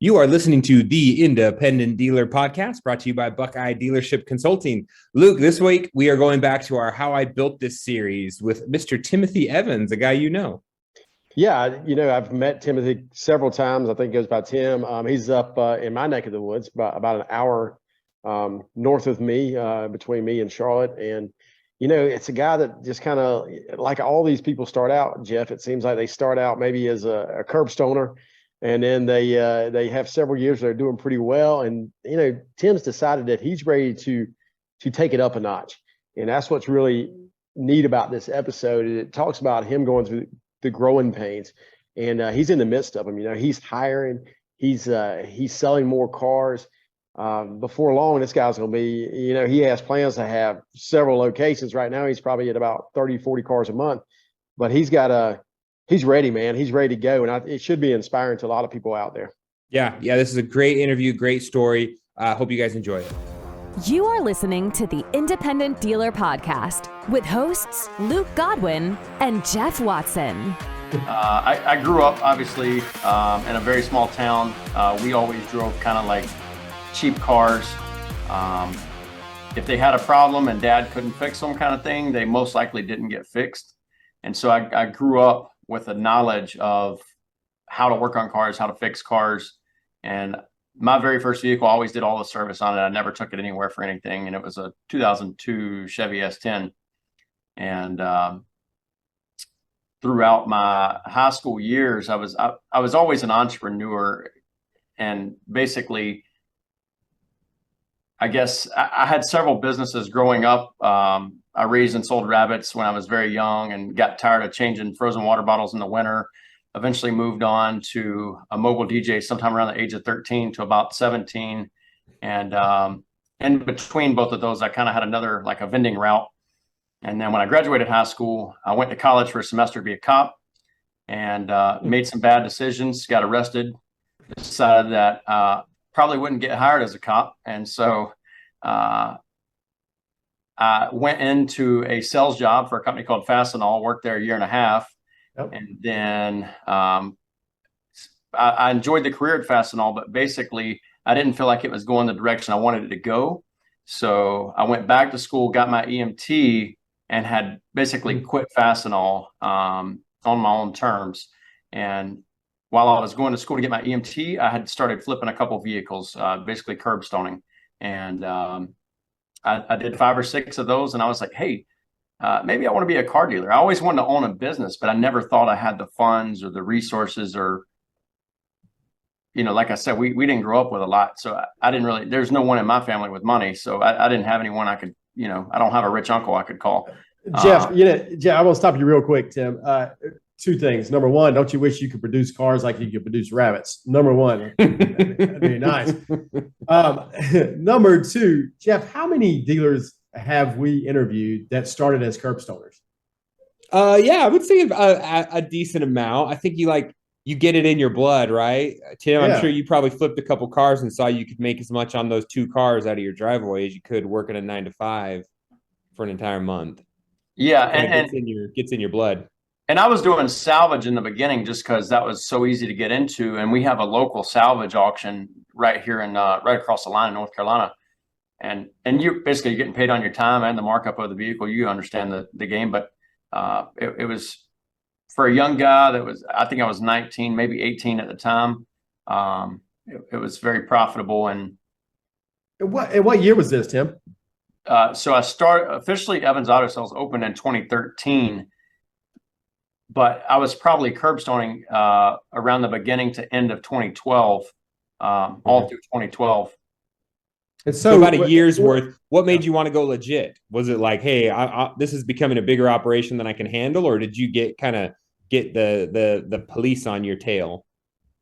You are listening to the Independent Dealer Podcast, brought to you by Buckeye Dealership Consulting. Luke, this week we are going back to our How I Built This series with Mr. Timothy Evans, a guy you know. Yeah, I've met Timothy several times. I think it goes by Tim. He's up in my neck of the woods, about an hour north of me, between me and Charlotte. And, it's a guy that just kind of, like all these people start out, Jeff, it seems like they start out maybe as a curb stoner. And then they have several years they're doing pretty well. And, Tim's decided that he's ready to take it up a notch. And that's what's really neat about this episode. It talks about him going through the growing pains, and he's in the midst of them. He's hiring, he's selling more cars. Before long, this guy's going to be, he has plans to have several locations. Right now, he's probably at about 30, 40 cars a month, but he's ready, man. He's ready to go. And it should be inspiring to a lot of people out there. Yeah. This is a great interview, great story. Hope you guys enjoy it. You are listening to the Independent Dealer Podcast with hosts Luke Godwin and Jeff Watson. I grew up, obviously, in a very small town. We always drove kind of like cheap cars. If they had a problem and dad couldn't fix them kind of thing, they most likely didn't get fixed. And so I grew up with a knowledge of how to work on cars, how to fix cars. And my very first vehicle, I always did all the service on it. I never took it anywhere for anything. And it was a 2002 Chevy S10. And throughout my high school years, I was always an entrepreneur. And basically, I guess I had several businesses growing up. I raised and sold rabbits when I was very young and got tired of changing frozen water bottles in the winter. Eventually moved on to a mobile DJ sometime around the age of 13 to about 17. And in between both of those, I kind of had another, like a vending route. And then when I graduated high school, I went to college for a semester to be a cop and made some bad decisions, got arrested, decided that probably wouldn't get hired as a cop. And so I went into a sales job for a company called Fastenal, worked there a year and a half. Yep. And then I enjoyed the career at Fastenal, but basically I didn't feel like it was going the direction I wanted it to go. So I went back to school, got my EMT, and had basically quit Fastenal on my own terms. And while I was going to school to get my EMT, I had started flipping a couple vehicles, basically curb stoning. And I did 5 or 6 of those, and I was like, hey, maybe I want to be a car dealer. I always wanted to own a business, but I never thought I had the funds or the resources or, like I said, we didn't grow up with a lot. So I didn't really, there's no one in my family with money. So I didn't have anyone I could, I don't have a rich uncle I could call. Jeff, Jeff, I want to stop you real quick, Tim. 2 things. Number one, don't you wish you could produce cars like you could produce rabbits? Number one, that'd be nice. Number 2, Jeff, how many dealers have we interviewed that started as curb stoners? Yeah, I would say a decent amount. I think you get it in your blood, right? Tim, yeah. I'm sure you probably flipped a couple cars and saw you could make as much on those 2 cars out of your driveway as you could working a 9 to 5 for an entire month. Yeah, and gets in your blood. And I was doing salvage in the beginning just because that was so easy to get into. And we have a local salvage auction right here in right across the line in North Carolina. And you basically getting paid on your time and the markup of the vehicle. You understand the game, but it was for a young guy I think I was 19, maybe 18 at the time. It was very profitable. And what year was this, Tim? So I started officially Evans Auto Sales opened in 2013, but I was probably curb stoning around the beginning to end of 2012, all through 2012. And so about a year's worth. What made you want to go legit? Was it like, hey, this is becoming a bigger operation than I can handle, or did you get the police on your tail?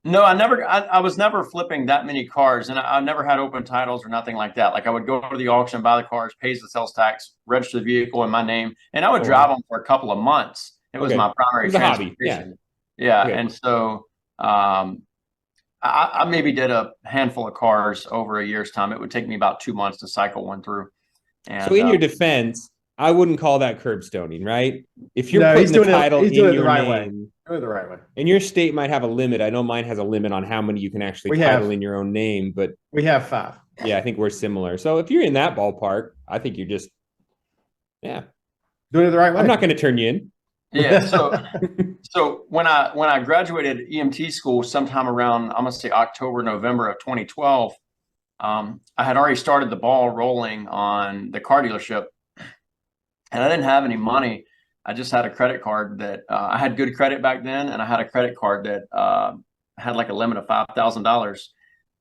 No, I was never flipping that many cars, and I never had open titles or nothing like that. Like I would go to the auction, buy the cars, pays the sales tax, register the vehicle in my name, and I would drive them for a couple of months. It was my primary transportation. Yeah. Okay. And so I maybe did a handful of cars over a year's time. It would take me about 2 months to cycle one through. And, so in your defense, I wouldn't call that curb stoning, right? If you're No, putting the title he's in doing it the your right way. name, Doing it the right way. and your state might have a limit. I know mine has a limit on how many you can actually title in your own name, but we have 5. yeah, I think we're similar. So if you're in that ballpark, I think you're just, yeah, doing it the right way. I'm not going to turn you in. Yeah. So when I graduated EMT school sometime around, I'm going to say October, November of 2012, I had already started the ball rolling on the car dealership, and I didn't have any money. I just had a credit card that I had good credit back then, and I had a credit card that had like a limit of $5,000.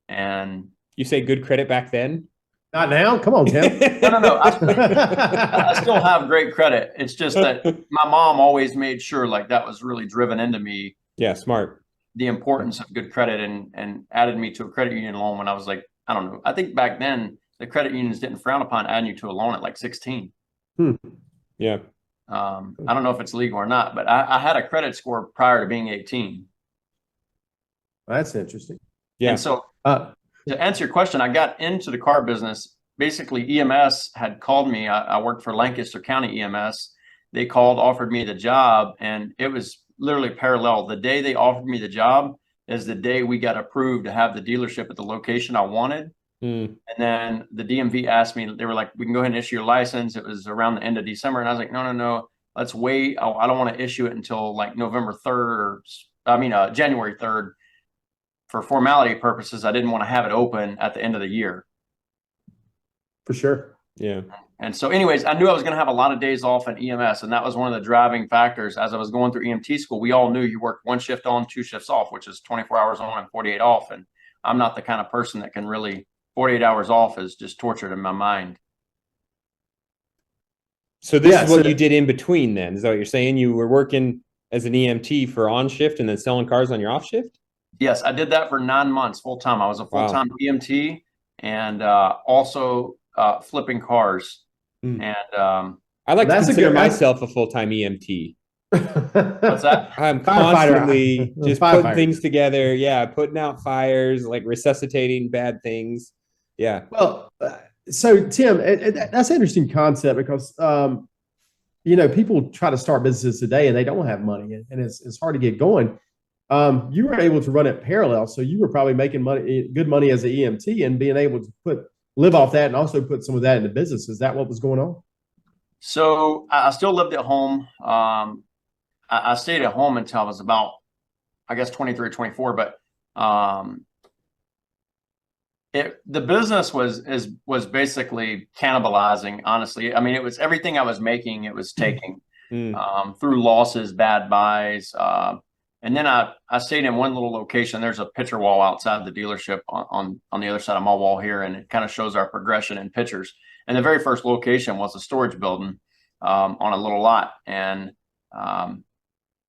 And you say good credit back then? Not now. Come on, Tim. No. I still have great credit. It's just that my mom always made sure like that was really driven into me. Yeah, smart. The importance of good credit and added me to a credit union loan when I was like, I don't know. I think back then the credit unions didn't frown upon adding you to a loan at like 16. Yeah. I don't know if it's legal or not, but I had a credit score prior to being 18. That's interesting. Yeah. And so to answer your question, I got into the car business. Basically, EMS had called me. I worked for Lancaster County EMS. They called, offered me the job, and it was literally parallel. The day they offered me the job is the day we got approved to have the dealership at the location I wanted. And then the DMV asked me, they were like, we can go ahead and issue your license. It was around the end of December. And I was like, no, let's wait. I don't want to issue it until like November 3rd January 3rd. For formality purposes, I didn't want to have it open at the end of the year. For sure. Yeah. And so anyways, I knew I was going to have a lot of days off in EMS. And that was one of the driving factors as I was going through EMT school. We all knew you work 1 shift on, 2 shifts off, which is 24 hours on and 48 off. And I'm not the kind of person that can really 48 hours off is just tortured in my mind. So this is what you did in between then. Is that what you're saying? You were working as an EMT for on shift and then selling cars on your off shift? Yes, I did that for 9 months full time. I was a full time EMT and also flipping cars. And I like to consider myself a full time EMT. What's that? I'm constantly just putting things together. Yeah, putting out fires, like resuscitating bad things. Yeah. Well, so Tim, that's an interesting concept because people try to start businesses today and they don't have money, and it's hard to get going. You were able to run it parallel, so you were probably making good money as an EMT, and being able to live off that and also put some of that into business. Is that what was going on? So I still lived at home. I stayed at home until I was about, I guess, 23 or 24. But the business was basically cannibalizing. Honestly, I mean, it was everything I was making. It was taking through losses, bad buys. And then I stayed in one little location. There's a picture wall outside the dealership on the other side of my wall here, and it kind of shows our progression in pictures. And the very first location was a storage building on a little lot, and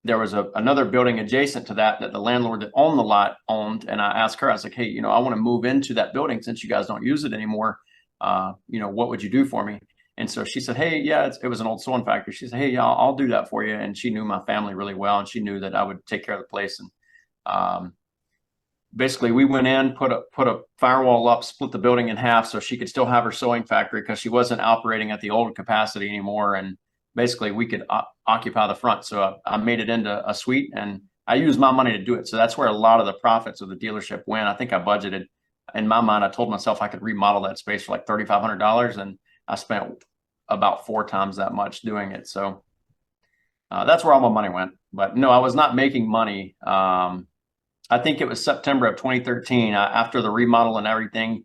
there was another building adjacent to that the landlord that owned the lot owned. And I asked her, I was like, hey, I want to move into that building since you guys don't use it anymore. What would you do for me? And so she said, hey, yeah, it was an old sewing factory. She said, hey, yeah, I'll do that for you. And she knew my family really well, and she knew that I would take care of the place. And basically, we went in, put a firewall up, split the building in half so she could still have her sewing factory because she wasn't operating at the old capacity anymore. And basically, we could occupy the front. So I made it into a suite, and I used my money to do it. So that's where a lot of the profits of the dealership went. I think I budgeted, in my mind, I told myself I could remodel that space for like $3,500, and I spent about 4 times that much doing it. So that's where all my money went. But no, I was not making money. I think it was September of 2013. After the remodel and everything,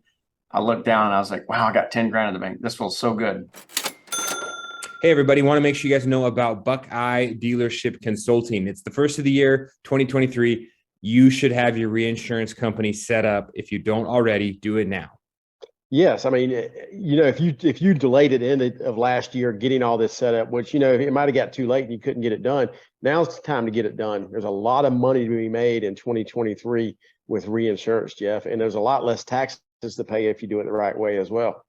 I looked down and I was like, wow, I got 10 grand in the bank. This feels so good. Hey, everybody, want to make sure you guys know about Buckeye Dealership Consulting. It's the first of the year, 2023. You should have your reinsurance company set up. If you don't already, do it now. Yes. I mean, if you delayed it end of last year, getting all this set up, which, it might've got too late and you couldn't get it done. Now's the time to get it done. There's a lot of money to be made in 2023 with reinsurance, Jeff, and there's a lot less taxes to pay if you do it the right way as well.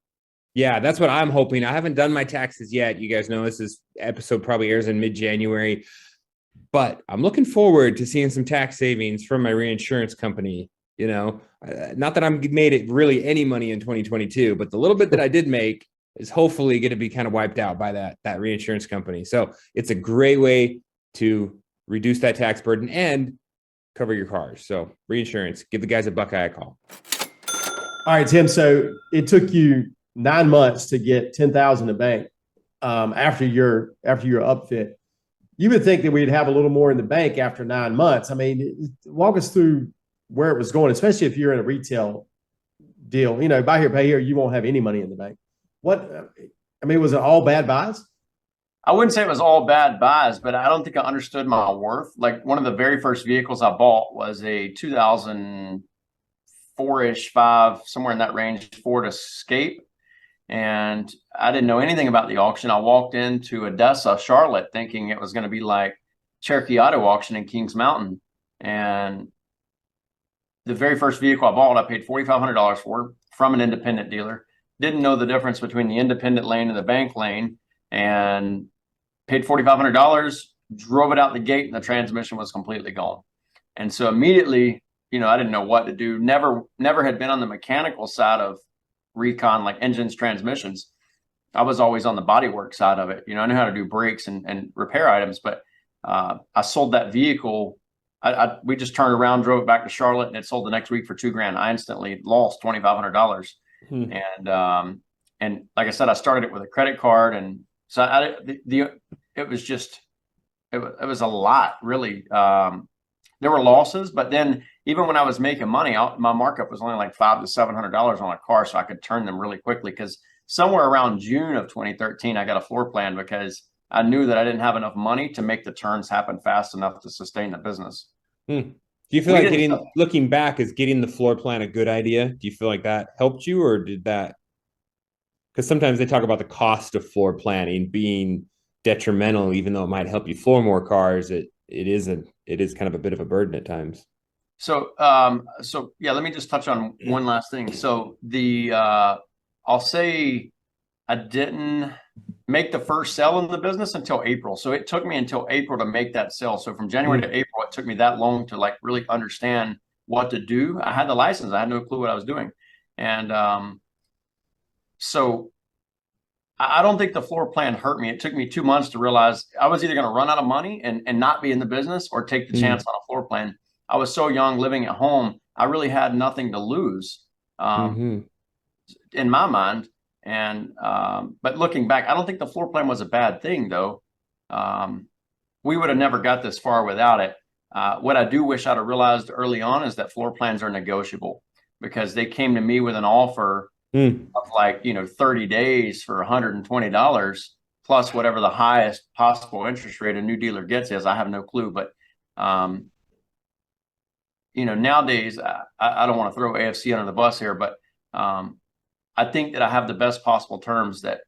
Yeah, that's what I'm hoping. I haven't done my taxes yet. You guys know this episode probably airs in mid-January, but I'm looking forward to seeing some tax savings from my reinsurance company. Not that I'm made it really any money in 2022, but the little bit that I did make, is hopefully going to be kind of wiped out by that reinsurance company. So it's a great way to reduce that tax burden and cover your cars. So reinsurance, give the guys at Buckeye a call. All right, Tim. So it took you 9 months to get 10,000 to bank after your upfit. You would think that we'd have a little more in the bank after 9 months. I mean, walk us through where it was going, especially if you're in a retail deal. Buy here, pay here, you won't have any money in the bank. Was it all bad buys? I wouldn't say it was all bad buys, but I don't think I understood my worth. Like one of the very first vehicles I bought was a 2004-ish, 5, somewhere in that range, Ford Escape. And I didn't know anything about the auction. I walked into Odessa, Charlotte, thinking it was going to be like Cherokee Auto Auction in Kings Mountain. And the very first vehicle I bought, I paid $4,500 for from an independent dealer. Didn't know the difference between the independent lane and the bank lane, and paid $4,500, drove it out the gate, and the transmission was completely gone. And so immediately, I didn't know what to do. Never had been on the mechanical side of recon, like engines, transmissions. I was always on the bodywork side of it. I knew how to do brakes and repair items, but I sold that vehicle. We just turned around, drove it back to Charlotte, and it sold the next week for $2,000. I instantly lost $2,500. And like I said, I started it with a credit card, and so it was a lot, really. There were losses, but then even when I was making money, my markup was only like $500 to $700 on a car, so I could turn them really quickly. Because somewhere around June of 2013, I got a floor plan because I knew that I didn't have enough money to make the turns happen fast enough to sustain the business. Do you feel like looking back, is getting the floor plan a good idea? Do you feel like that helped you, or did that? Because sometimes they talk about the cost of floor planning being detrimental, even though it might help you floor more cars. It is kind of a bit of a burden at times. So yeah, let me just touch on one last thing. So I'll say I didn't make the first sale in the business until April. So it took me until April to make that sale. So from January to April, it took me that long to like really understand what to do. I had the license. I had no clue what I was doing. And so I don't think the floor plan hurt me. It took me 2 months to realize I was either going to run out of money and not be in the business, or take the chance on a floor plan. I was so young, living at home. I really had nothing to lose in my mind. And but looking back, I don't think the floor plan was a bad thing, though. We would have never got this far without it. What I do wish I'd have realized early on is that floor plans are negotiable, because they came to me with an offer of like 30 days for $120 plus whatever the highest possible interest rate a new dealer gets is. I have no clue, but nowadays I don't want to throw AFC under the bus here, but I think that I have the best possible terms that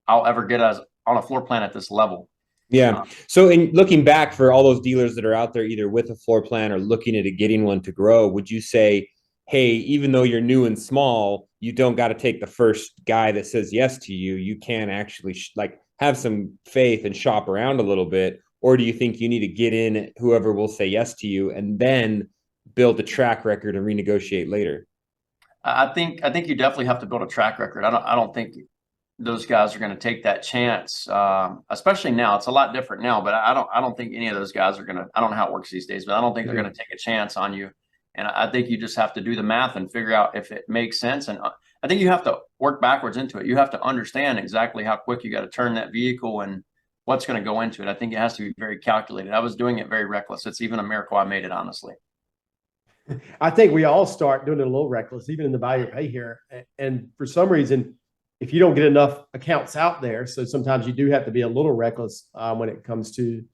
I'll ever get on a floor plan at this level. Yeah. So in looking back, for all those dealers that are out there, either with a floor plan or looking at getting one to grow, would you say, hey, even though you're new and small, you don't got to take the first guy that says yes to you? You can actually have some faith and shop around a little bit? Or do you think you need to get in whoever will say yes to you and then build a track record and renegotiate later? I think you definitely have to build a track record. I don't think those guys are going to take that chance, especially now. It's a lot different now, but I don't think any of those guys are going to. I don't know how it works these days, but I don't think they're going to take a chance on you. And I think you just have to do the math and figure out if it makes sense. And I think you have to work backwards into it. You have to understand exactly how quick you got to turn that vehicle and what's going to go into it. I think it has to be very calculated. I was doing it very reckless. It's even a miracle I made it, honestly. I think we all start doing it a little reckless, even in the buy or pay here. And for some reason, if you don't get enough accounts out there, so sometimes you do have to be a little reckless when it comes to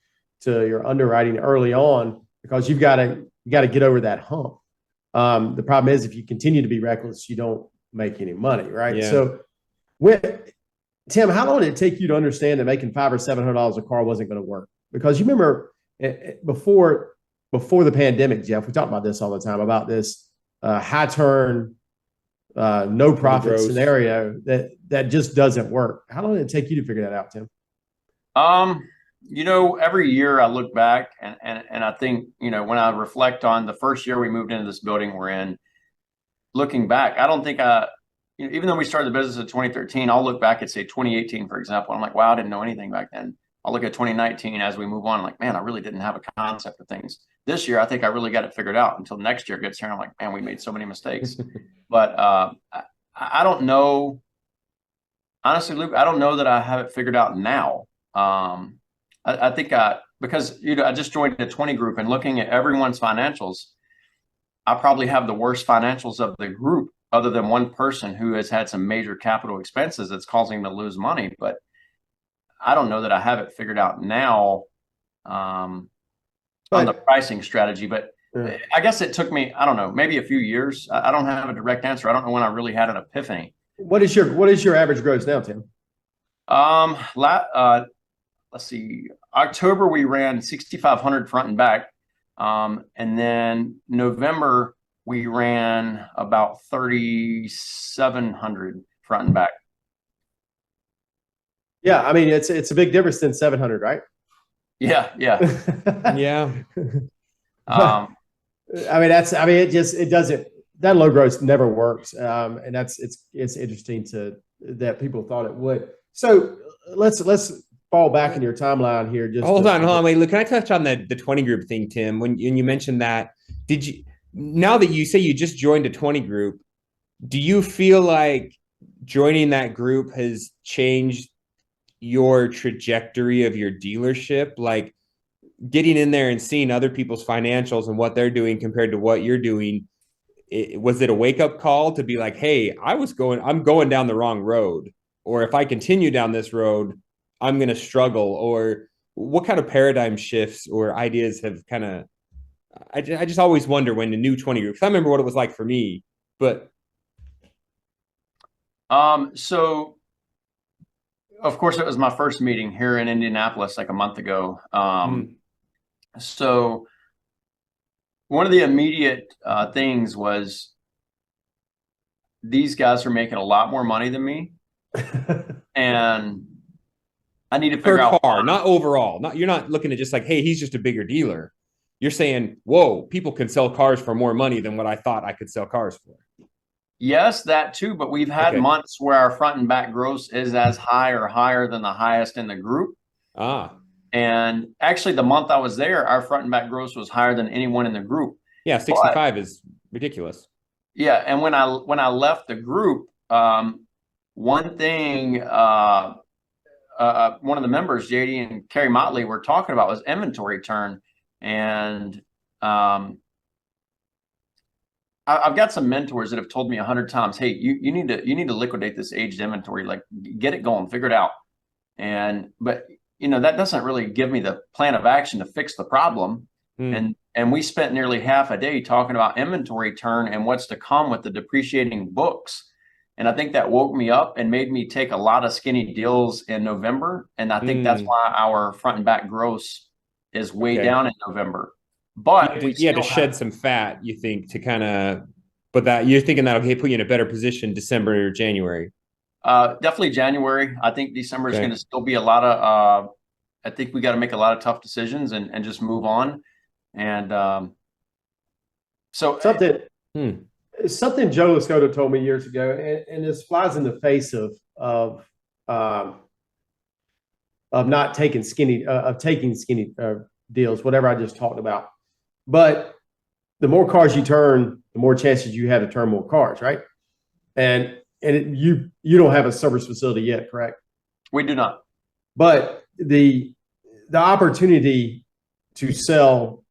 your underwriting early on, because you got to get over that hump. The problem is, if you continue to be reckless, you don't make any money, right? Yeah. So, Tim, how long did it take you to understand that making $500 or $700 a car wasn't going to work? Because you remember before the pandemic, Jeff, we talk about this all the time, about this high turn, no profit scenario that just doesn't work. How long did it take you to figure that out, Tim? Every year I look back and I think, when I reflect on the first year we moved into this building we're in, looking back, I don't think I even though we started the business in 2013, I'll look back at, say, 2018, for example. I'm like, wow, I didn't know anything back then. I'll look at 2019 as we move on. I'm like, man, I really didn't have a concept of things. This year, I think I really got it figured out until next year gets here. And I'm like, man, we made so many mistakes. But I don't know. Honestly, Luke, I don't know that I have it figured out now. I think because I just joined a 20 group, and looking at everyone's financials, I probably have the worst financials of the group, other than one person who has had some major capital expenses that's causing him to lose money. But I don't know that I have it figured out now on the pricing strategy. But I guess it took me, I don't know, maybe a few years. I don't have a direct answer. I don't know when I really had an epiphany. What is your average gross now, Tim? Let's see. October we ran 6,500 front and back, and then November we ran about 3,700 front and back. Yeah, I mean it's a big difference than 700, right? Yeah. Yeah. I mean it doesn't, that low gross never works, and it's interesting that people thought it would. So let's fall back in your timeline here. Just hold on, wait. Look, can I touch on the 20 group thing, Tim? When you mentioned that, now that you say you just joined a 20 group, do you feel like joining that group has changed your trajectory of your dealership? Like getting in there and seeing other people's financials and what they're doing compared to what you're doing. Was it a wake-up call to be like, hey, I'm going down the wrong road, or if I continue down this road, I'm going to struggle? Or what kind of paradigm shifts or ideas have kind of, I just always wonder when the new 20 groups, I remember what it was like for me, but. So of course it was my first meeting here in Indianapolis, like a month ago. So one of the immediate things was these guys are making a lot more money than me. And I need to figure out car, not overall. You're not looking at just like, hey, he's just a bigger dealer. You're saying, whoa, people can sell cars for more money than what I thought I could sell cars for. Yes, that too. But we've had months where our front and back gross is as high or higher than the highest in the group. And actually, the month I was there, our front and back gross was higher than anyone in the group. Yeah, 65 is ridiculous. Yeah, and when I left the group, one thing one of the members, JD and Carrie Motley, were talking about was inventory turn. And I've got some mentors that have told me 100 times, hey, you need to liquidate this aged inventory, like get it going, figure it out. But that doesn't really give me the plan of action to fix the problem. And we spent nearly half a day talking about inventory turn and what's to come with the depreciating books. And I think that woke me up and made me take a lot of skinny deals in November. And I think that's why our front and back gross is way down in November. But you had to shed some fat, you think, to kind of, but that you're thinking that'll put you in a better position December or January. Definitely January. I think December is going to still be a lot of, I think we got to make a lot of tough decisions and just move on. And so something Joe Lascota told me years ago, and this flies in the face of not taking skinny, of taking skinny deals, whatever I just talked about. But the more cars you turn, the more chances you have to turn more cars, right? And you don't have a service facility yet, correct? We do not. But the opportunity to sell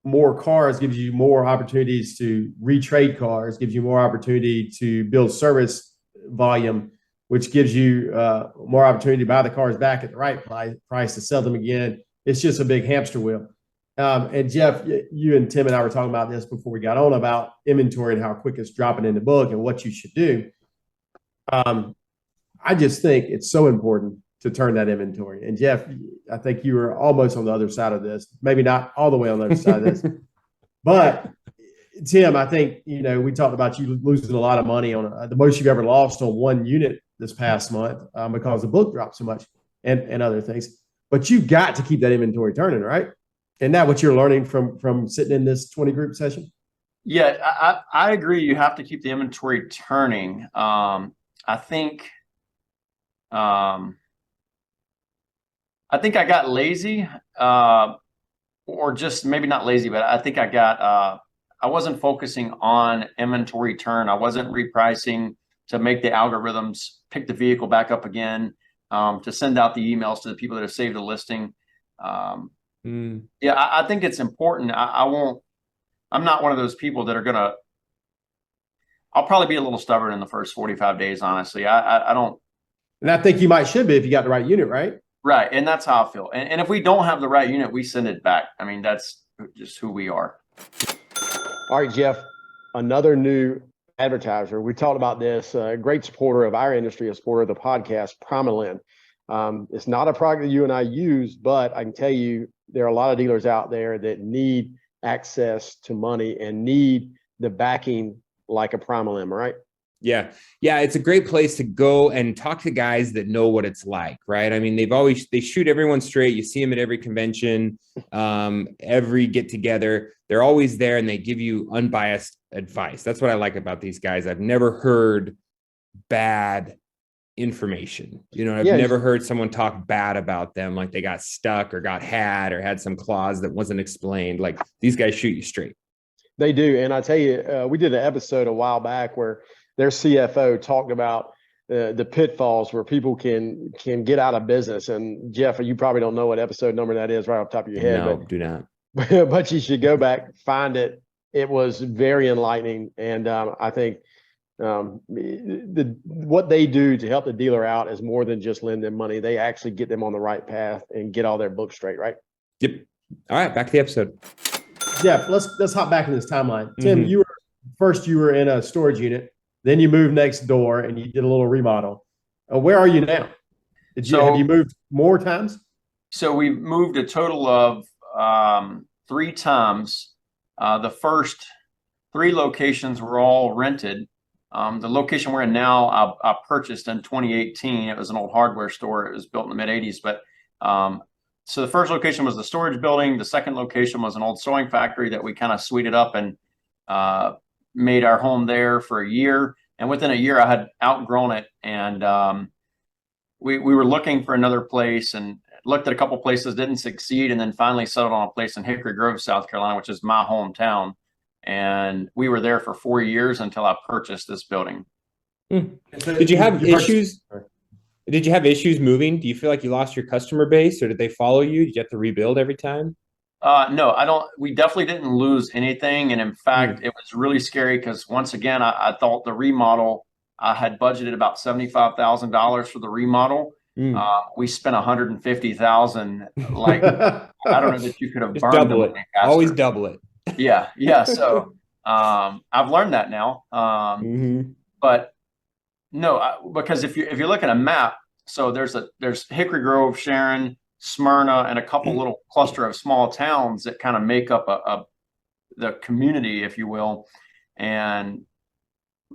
more cars gives you more opportunities to retrade cars, gives you more opportunity to build service volume, which gives you more opportunity to buy the cars back at the right price to sell them again. It's just a big hamster wheel. And Jeff, you and Tim and I were talking about this before we got on about inventory and how quick it's dropping in the book and what you should do. I just think it's so important to turn that inventory. And Jeff, I think you were almost on the other side of this, maybe not all the way on the other side of this, but Tim, I think, we talked about you losing a lot of money on the most you've ever lost on one unit this past month because the book dropped so much and other things, but you've got to keep that inventory turning, right? Isn't that what you're learning from sitting in this 20 group session? Yeah, I agree. You have to keep the inventory turning. I think um, I think I got lazy, or just maybe not lazy, but I think I wasn't focusing on inventory turn. I wasn't repricing to make the algorithms pick the vehicle back up again, to send out the emails to the people that have saved the listing. Yeah, I think it's important. I'm not one of those people that are gonna. I'll probably be a little stubborn in the first 45 days, honestly. I don't. And I think you might should be if you got the right unit, right? Right. And that's how I feel. And if we don't have the right unit, we send it back. I mean, that's just who we are. All right, Jeff, another new advertiser. We talked about this, a great supporter of our industry, a supporter of the podcast, Promenade. It's not a product that you and I use, but I can tell you there are a lot of dealers out there that need access to money and need the backing like a Promenade, right? Yeah. Yeah. It's a great place to go and talk to guys that know what it's like, right? I mean, they shoot everyone straight. You see them at every convention, every get together. They're always there and they give you unbiased advice. That's what I like about these guys. I've never heard bad information. I've never heard someone talk bad about them, like they got stuck or got had some clause that wasn't explained. Like these guys shoot you straight. They do. And I tell you, we did an episode a while back where their CFO talked about the pitfalls where people can get out of business. And Jeff, you probably don't know what episode number that is right off the top of your head. No, do not. But you should go back, find it. It was very enlightening. And I think what they do to help the dealer out is more than just lend them money. They actually get them on the right path and get all their books straight, right? Yep. All right, back to the episode. Jeff, let's hop back in this timeline. Tim, you were in a storage unit. Then you moved next door and you did a little remodel. Where are you now? Have you moved more times? So we moved a total of 3 times. The first 3 locations were all rented. The location we're in now, I purchased in 2018. It was an old hardware store. It was built in the mid 80s. But so the first location was the storage building. The second location was an old sewing factory that we kind of suited up and made our home there for a year. And within a year, I had outgrown it. And we were looking for another place and looked at a couple places, didn't succeed, and then finally settled on a place in Hickory Grove, South Carolina, which is my hometown. And we were there for 4 years until I purchased this building. Did you have issues? Did you have issues moving? Do you feel like you lost your customer base, or did they follow you? Did you have to rebuild every time? No, I don't. We definitely didn't lose anything. And in fact, it was really scary because once again, I thought the remodel, I had budgeted about $75,000 for the remodel. We spent $150,000. Like, I don't know that you could have Just burned double it. faster. Always double it. Yeah. So I've learned that now. But no, because if you look at a map, so there's Hickory Grove, Sharon, Smyrna, and a couple little cluster of small towns that kind of make up the community, if you will. And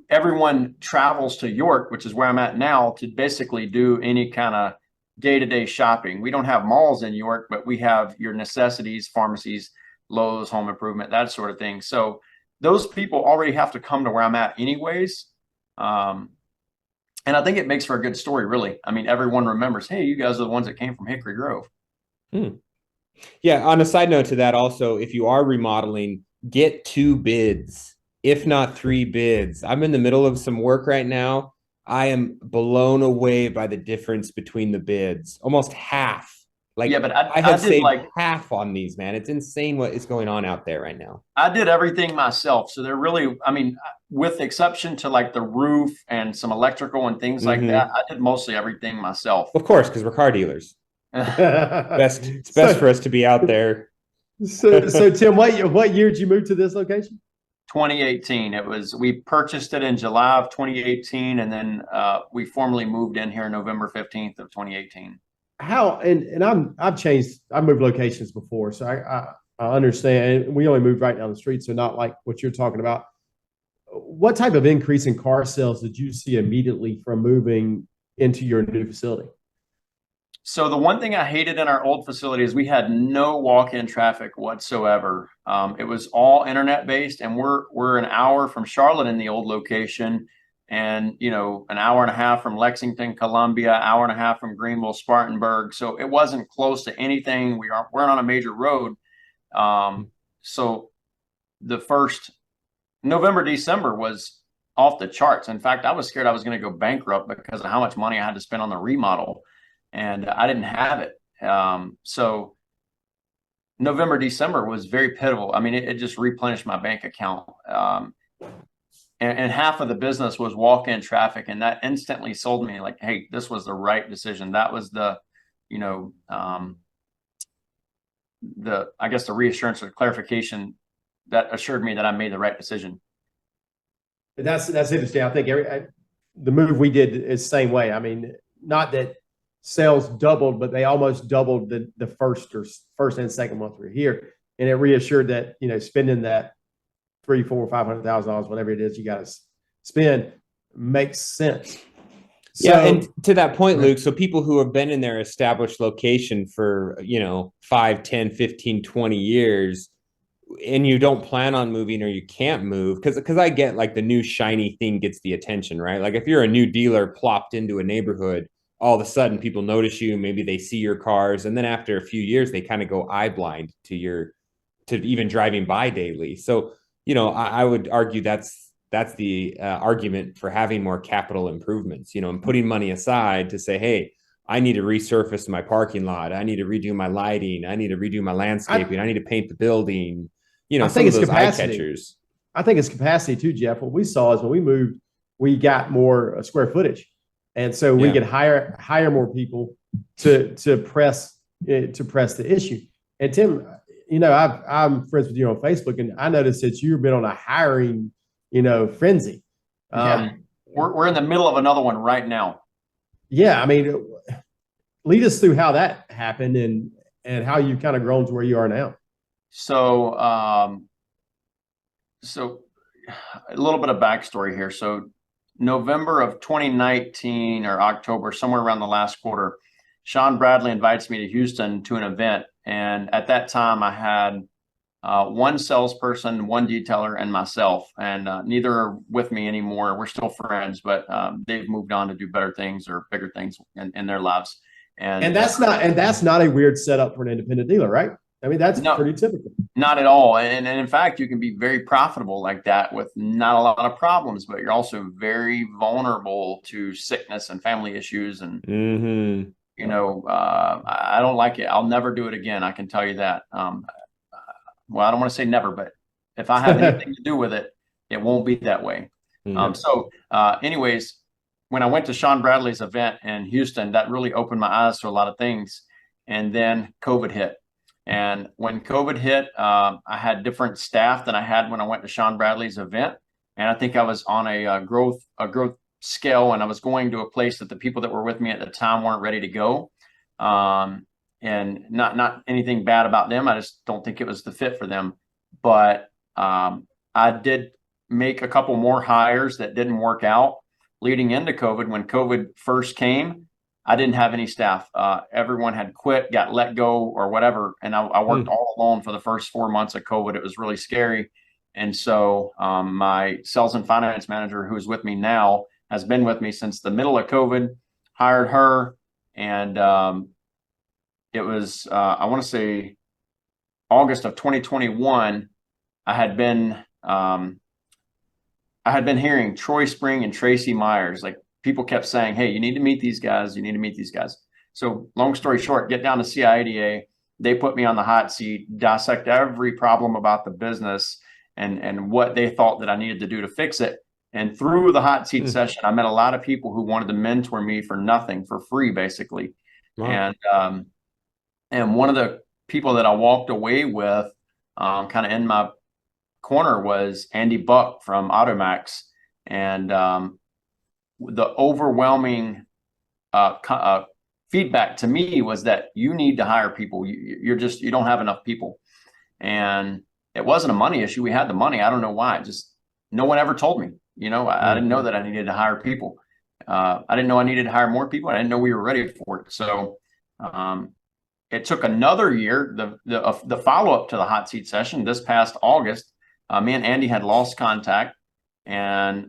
everyone travels to York, which is where I'm at now, to basically do any kind of day-to-day shopping. We don't have malls in York, but we have your necessities, pharmacies, Lowe's, home improvement, that sort of thing. So those people already have to come to where I'm at anyways. And I think it makes for a good story, really. I mean, everyone remembers, hey, you guys are the ones that came from Hickory Grove. Yeah. On a side note to that, also, if you are remodeling, get 2 bids, if not 3 bids. I'm in the middle of some work right now. I am blown away by the difference between the bids. Almost half. Like, yeah, but I have saved half on these, man. It's insane what is going on out there right now. I did everything myself. So they're really, I mean, with the exception to like the roof and some electrical and things like that, I did mostly everything myself. Of course, because we're car dealers. It's best for us to be out there. So Tim, what year did you move to this location? 2018. We purchased it in July of 2018, and then we formally moved in here November 15th of 2018. I've moved locations before, so I understand. We only moved right down the street, so not like what you're talking about. What type of increase in car sales did you see immediately from moving into your new facility? So the one thing I hated in our old facility is we had no walk-in traffic whatsoever. It was all internet based, and we're an hour from Charlotte in the old location, and an hour and a half from Lexington, Columbia, hour and a half from Greenville, Spartanburg. So it wasn't close to anything. We're on a major road. So the first November, December was off the charts. In fact, I was scared I was going to go bankrupt because of how much money I had to spend on the remodel, and I didn't have it. So November, December was very pivotal. I mean, it just replenished my bank account. And half of the business was walk-in traffic, and that instantly sold me like, hey, this was the right decision. That was the I guess the reassurance or clarification that assured me that I made the right decision. That's interesting. I think the move we did is the same way. I mean, not that sales doubled, but they almost doubled the first and second month we were here, and it reassured that spending that $300,000, $400,000, $500,000, whatever it is you got to spend, makes sense. Yeah, and to that point, Luke, so people who have been in their established location for 5, 10, 15, 20 years, and you don't plan on moving or you can't move, because I get like the new shiny thing gets the attention, right? Like if you're a new dealer plopped into a neighborhood, all of a sudden people notice you, maybe they see your cars, and then after a few years they kind of go eye blind to even driving by daily. So I would argue that's the argument for having more capital improvements, and putting money aside to say, hey, I need to resurface my parking lot, I need to redo my lighting, I need to redo my landscaping, I need to paint the building. I think it's those capacity. eye catchers. I think it's capacity too, Jeff. What we saw is when we moved, we got more square footage, and so we could hire more people to press the issue. And Tim, I'm friends with you on Facebook, and I noticed that you've been on a hiring frenzy. We're in the middle of another one right now. Yeah, I mean, lead us through how that happened and how you've kind of grown to where you are now. So a little bit of backstory here. So November of 2019 or October, somewhere around the last quarter, Sean Bradley invites me to Houston to an event. And at that time I had one salesperson, one detailer, and myself, and neither are with me anymore. We're still friends, but they've moved on to do better things or bigger things in their lives. And that's not a weird setup for an independent dealer, right? I mean, that's pretty typical. Not at all. And in fact, you can be very profitable like that with not a lot of problems, but you're also very vulnerable to sickness and family issues. And, I don't like it. I'll never do it again. I can tell you that. Well, I don't want to say never, but if I have anything to do with it, it won't be that way. Anyways, when I went to Sean Bradley's event in Houston, that really opened my eyes to a lot of things. And then COVID hit. And when COVID hit, I had different staff than I had when I went to Sean Bradley's event. And I think I was on a growth scale, and I was going to a place that the people that were with me at the time weren't ready to go. And not anything bad about them. I just don't think it was the fit for them. But I did make a couple more hires that didn't work out leading into COVID. When COVID first came, I didn't have any staff. Everyone had quit, got let go, or whatever. And I worked all alone for the first 4 months of COVID. It was really scary. And so my sales and finance manager, who's with me now, has been with me since the middle of COVID, hired her. And it was, I want to say, August of 2021, I had been hearing Troy Spring and Tracy Myers, like, people kept saying, hey, you need to meet these guys. You need to meet these guys. So long story short, get down to CIADA. They put me on the hot seat, dissect every problem about the business and what they thought that I needed to do to fix it. And through the hot seat session, I met a lot of people who wanted to mentor me for nothing, for free, basically. Wow. And one of the people that I walked away with kind of in my corner was Andy Buck from Automax. And the overwhelming feedback to me was that you need to hire people. You don't have enough people. And it wasn't a money issue. We had the money. I don't know why. Just no one ever told me. I didn't know that I needed to hire people. I didn't know I needed to hire more people. I didn't know we were ready for it. So It took another year, the follow-up to the hot seat session this past August. Me and Andy had lost contact. And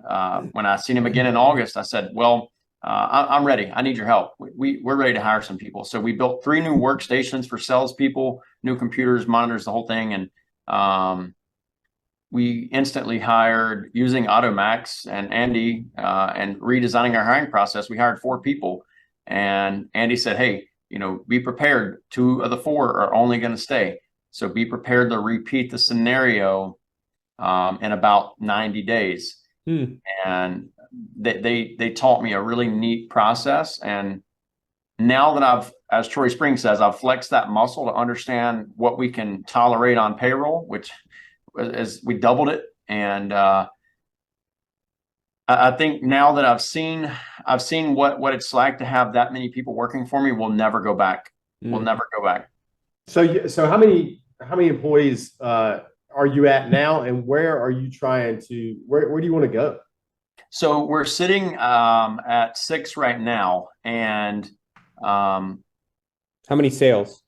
when I seen him again in August, I said, well, I'm ready. I need your help. We're ready to hire some people. So we built 3 new workstations for salespeople, new computers, monitors, the whole thing. And we instantly hired, using Automax and Andy, and redesigning our hiring process. We hired 4 people. And Andy said, hey, be prepared. 2 of the 4 are only going to stay. So be prepared to repeat the scenario in about 90 days. And they taught me a really neat process. And now that as Troy Spring says, I've flexed that muscle to understand what we can tolerate on payroll, which is we doubled it. And I think now that I've seen what it's like to have that many people working for me, we'll never go back. We'll never go back. So how many employees are you at now, and where are you trying to, where do you want to go? So we're sitting at 6 right now. And how many sales?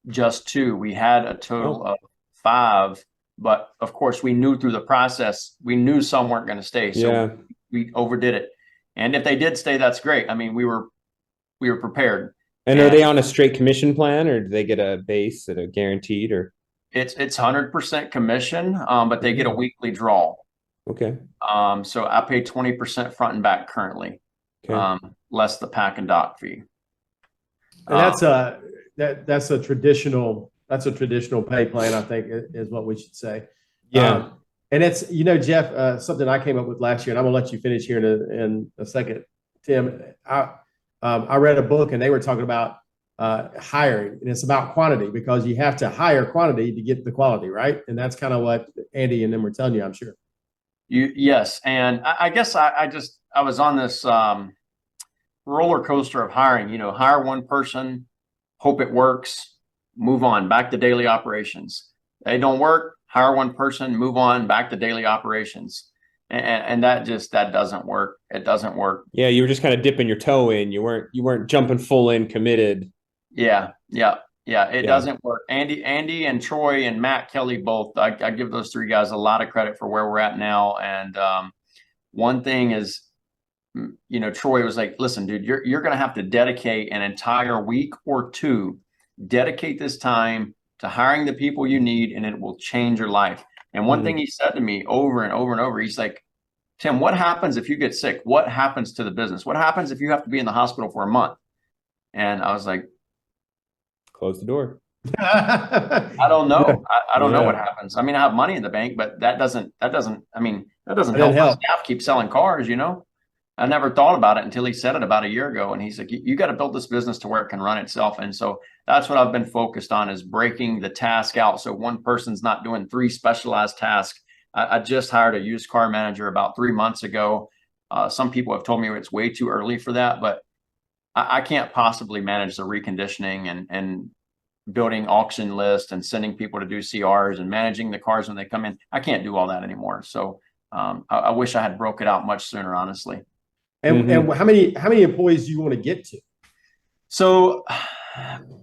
Just 2. We had a total of 5, but of course we knew through the process, we knew some weren't going to stay. So we overdid it. And if they did stay, that's great. I mean, we were prepared. And are they on a straight commission plan, or do they get a base that are guaranteed, or? It's 100% commission, but they get a weekly draw. Okay. So I pay 20% front and back currently, less the pack and dock fee. And that's a traditional pay plan, I think, is what we should say. Yeah. And it's, Jeff, something I came up with last year, and I'm gonna let you finish here in a second, Tim. I read a book, and they were talking about hiring, and it's about quantity, because you have to hire quantity to get the quality, right? And that's kind of what Andy and them were telling you, I'm sure. Yes. And I guess I was on this roller coaster of hiring, hire one person, hope it works, move on, back to daily operations. They don't work, hire one person, move on, back to daily operations. And that doesn't work. It doesn't work. Yeah. You were just kind of dipping your toe in. You weren't jumping full in, committed. Yeah. It doesn't work. Andy and Troy and Matt Kelly both, I give those 3 guys a lot of credit for where we're at now. And one thing is, Troy was like, listen, dude, you're going to have to dedicate an entire week or 2, dedicate this time to hiring the people you need, and it will change your life. And one thing he said to me over and over and over, he's like, Tim, what happens if you get sick? What happens to the business? What happens if you have to be in the hospital for a month? And I was like, close the door. I don't know. I don't know what happens. I mean, I have money in the bank, but that doesn't help my staff keep selling cars, I never thought about it until he said it about a year ago. And he's like, you got to build this business to where it can run itself. And so that's what I've been focused on, is breaking the task out. So one person's not doing 3 specialized tasks. I just hired a used car manager about 3 months ago. Some people have told me it's way too early for that, but I can't possibly manage the reconditioning and building auction lists and sending people to do CRs and managing the cars when they come in. I can't do all that anymore. So I wish I had broke it out much sooner, honestly. And how many employees do you want to get to? So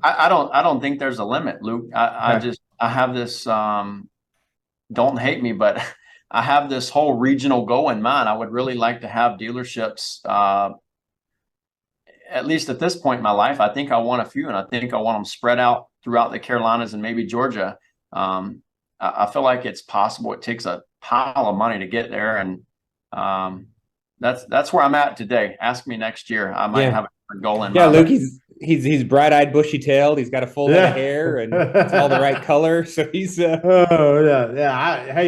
I don't think there's a limit, Luke. I have this, don't hate me, but I have this whole regional goal in mind. I would really like to have dealerships, at least at this point in my life. I think I want a few, and I think I want them spread out throughout the Carolinas and maybe Georgia. I feel like it's possible. It takes a pile of money to get there. And that's where I'm at today. Ask me next year. I might have a goal in mind. Yeah, Luke, he's bright-eyed, bushy-tailed. He's got a full head of hair, and it's all the right color. So he's hey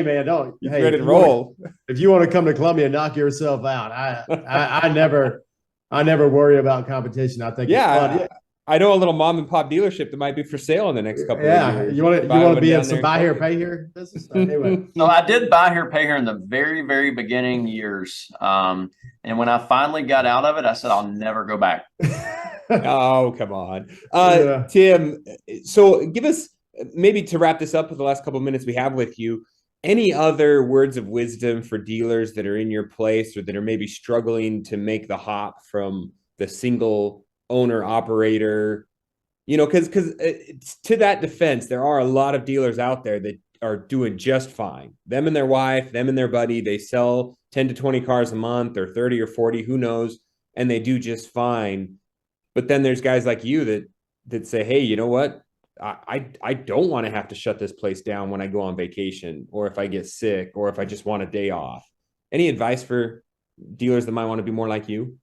man, he's ready to roll. If you want to come to Columbia and knock yourself out, I never worry about competition. I think it's fun. I know a little mom and pop dealership that might be for sale in the next couple of years. You want to be in some buy here, pay here business? Anyway. So I did buy here, pay here in the very, very beginning years. And when I finally got out of it, I said, I'll never go back. Oh, come on. Tim, so give us, maybe to wrap this up with the last couple of minutes we have with you, any other words of wisdom for dealers that are in your place or that are maybe struggling to make the hop from the single owner operator because to that defense, there are a lot of dealers out there that are doing just fine. Them and their wife, them and their buddy, they sell 10 to 20 cars a month or 30 or 40, who knows, and they do just fine. But then there's guys like you that say, hey, you know what? I don't want to have to shut this place down when I go on vacation, or if I get sick, or if I just want a day off. Any advice for dealers that might want to be more like you?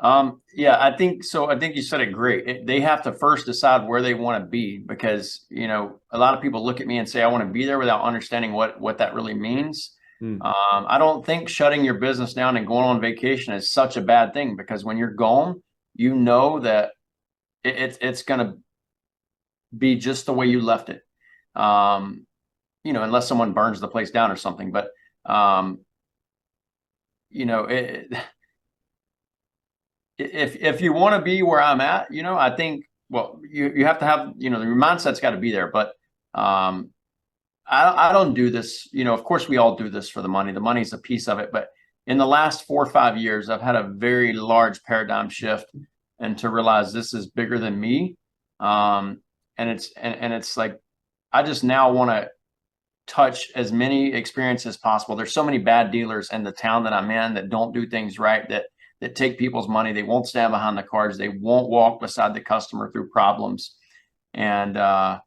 Yeah, I think so. I think you said it great. They have to first decide where they want to be, because, a lot of people look at me and say, I want to be there, without understanding what that really means. I don't think shutting your business down and going on vacation is such a bad thing, because when you're gone, that it's going to be just the way you left it. Unless someone burns the place down or something, but, if you want to be where I'm at, I think, well, you have to have, your mindset's got to be there, but, I don't do this, of course we all do this for the money. The money's a piece of it, but in the last 4 or 5 years, I've had a very large paradigm shift, and to realize this is bigger than me. And it's like, I just now want to touch as many experiences as possible. There's so many bad dealers in the town that I'm in that don't do things right, that take people's money. They won't stand behind the cars. They won't walk beside the customer through problems. And I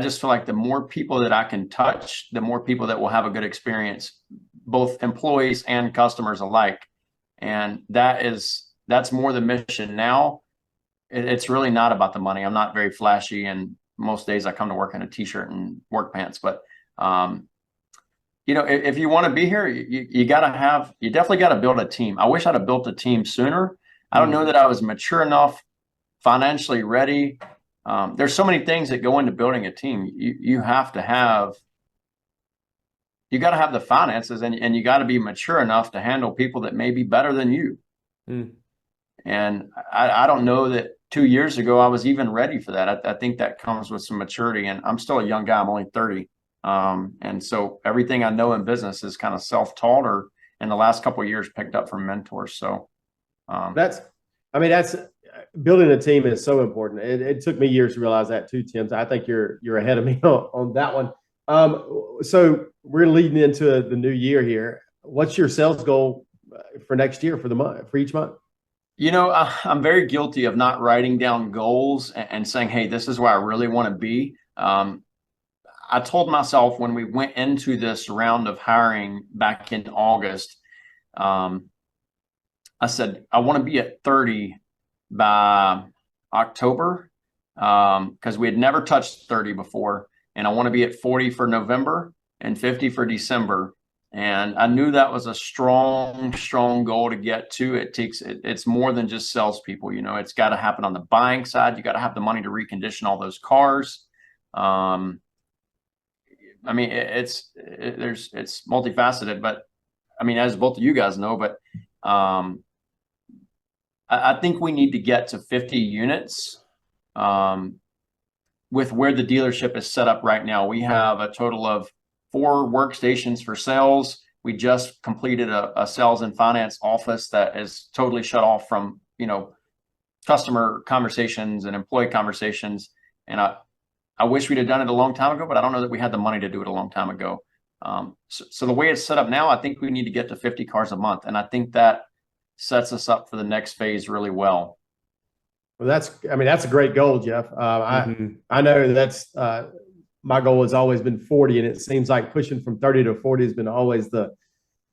just feel like the more people that I can touch, the more people that will have a good experience, both employees and customers alike. And that's more the mission now. It's really not about the money. I'm not very flashy, and most days I come to work in a t-shirt and work pants, but, if you want to be here, you definitely got to build a team. I wish I'd have built a team sooner. I don't know that I was mature enough, financially ready. There's so many things that go into building a team. You got to have the finances, and you got to be mature enough to handle people that may be better than you. And I don't know that 2 years ago I was even ready for that. I think that comes with some maturity, and I'm still a young guy. I'm only 30. And so everything I know in business is kind of self-taught, or in the last couple of years picked up from mentors. So that's building a team is so important. It took me years to realize that too, Tim. So I think you're ahead of me on that one. So we're leading into the new year here. What's your sales goal for next year, for each month? I'm very guilty of not writing down goals and saying, hey, this is where I really want to be. I told myself when we went into this round of hiring back in August, I said, I want to be at 30 by October, because we had never touched 30 before. And I want to be at 40 for November and 50 for December. And I knew that was a strong goal to get to. It's more than just salespeople. It's got to happen on the buying side. You got to have the money to recondition all those cars. It's multifaceted, but as both of you guys know, but I think we need to get to 50 units with where the dealership is set up right now. We have a total of 4 workstations for sales. We just completed a sales and finance office that is totally shut off from, customer conversations and employee conversations. And I wish we'd have done it a long time ago, but I don't know that we had the money to do it a long time ago. So the way it's set up now, I think we need to get to 50 cars a month. And I think that sets us up for the next phase really well. Well, that's a great goal, Jeff. I know that's my goal has always been 40, and it seems like pushing from 30 to 40 has been always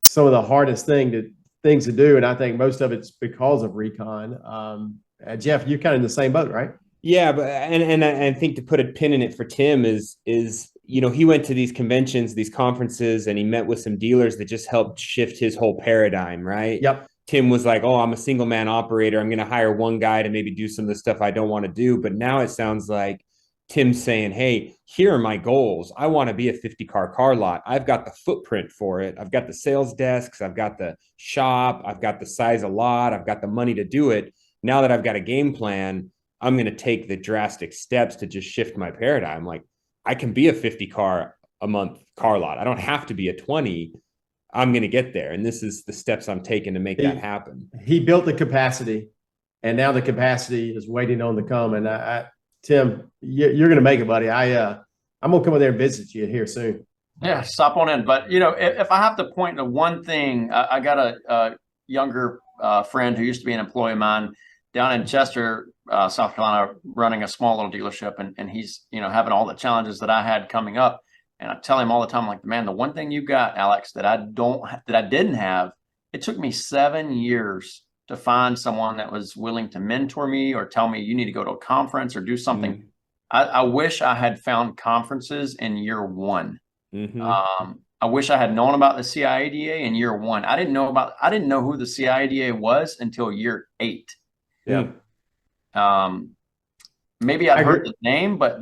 some of the hardest things to do. And I think most of it's because of recon. Jeff, you're kind of in the same boat, right? Yeah, but and I think to put a pin in it for Tim is he went to these conventions, these conferences, and he met with some dealers that just helped shift his whole paradigm, right? Yep. Tim was like, oh, I'm a single man operator. I'm going to hire one guy to maybe do some of the stuff I don't want to do. But now it sounds like Tim's saying, hey, here are my goals. I want to be a 50-car lot. I've got the footprint for it. I've got the sales desks. I've got the shop. I've got the size of lot. I've got the money to do it. Now that I've got a game plan, I'm going to take the drastic steps to just shift my paradigm. Like, I can be a 50-car a month car lot. I don't have to be a 20. I'm going to get there. And this is the steps I'm taking to make that happen. He built the capacity, and now the capacity is waiting on to come. And Tim, you're going to make it, buddy. I'm going to come over there and visit you here soon. Yeah, stop on in. But, if I have to point to one thing, I got a younger friend who used to be an employee of mine down in Chester, South Carolina, running a small little dealership. And he's, having all the challenges that I had coming up. And I tell him all the time, like, man, the one thing you got, Alex, that I didn't have, it took me 7 years to find someone that was willing to mentor me or tell me you need to go to a conference or do something. I wish I had found conferences in year one. I wish I had known about the CIADA in year one. I didn't know who the CIADA was until year 8. Yeah. Maybe I heard the name, but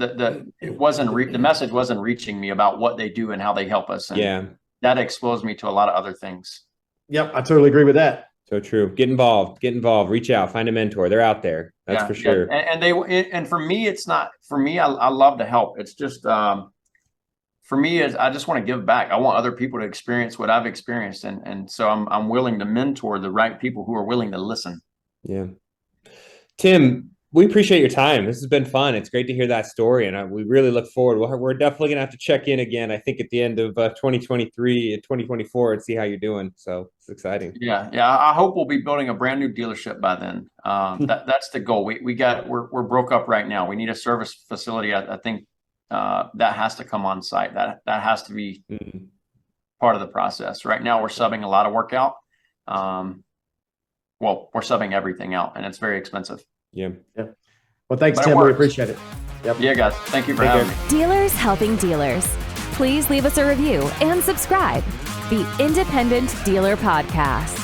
it wasn't the message wasn't reaching me about what they do and how they help us. And that exposed me to a lot of other things. Yep, I totally agree with that. So true. Get involved, reach out, find a mentor. They're out there. That's for sure. And for me, it's not for me. I love to help. It's just, for me, I just want to give back. I want other people to experience what I've experienced. And so I'm willing to mentor the right people who are willing to listen. Yeah. Tim, we appreciate your time. This has been fun. It's great to hear that story. And we really look forward. We're definitely going to have to check in again, I think, at the end of 2023 and 2024 and see how you're doing. So it's exciting. Yeah. I hope we'll be building a brand new dealership by then. That's the goal. We're broke up right now. We need a service facility. I think that has to come on site. That has to be part of the process. Right now, we're subbing a lot of work out. We're subbing everything out, and it's very expensive. Yeah. Well, thanks, Tim. We appreciate it. Yep. Yeah, guys. Thank you for having me. Dealers helping dealers. Please leave us a review and subscribe. The Independent Dealer Podcast.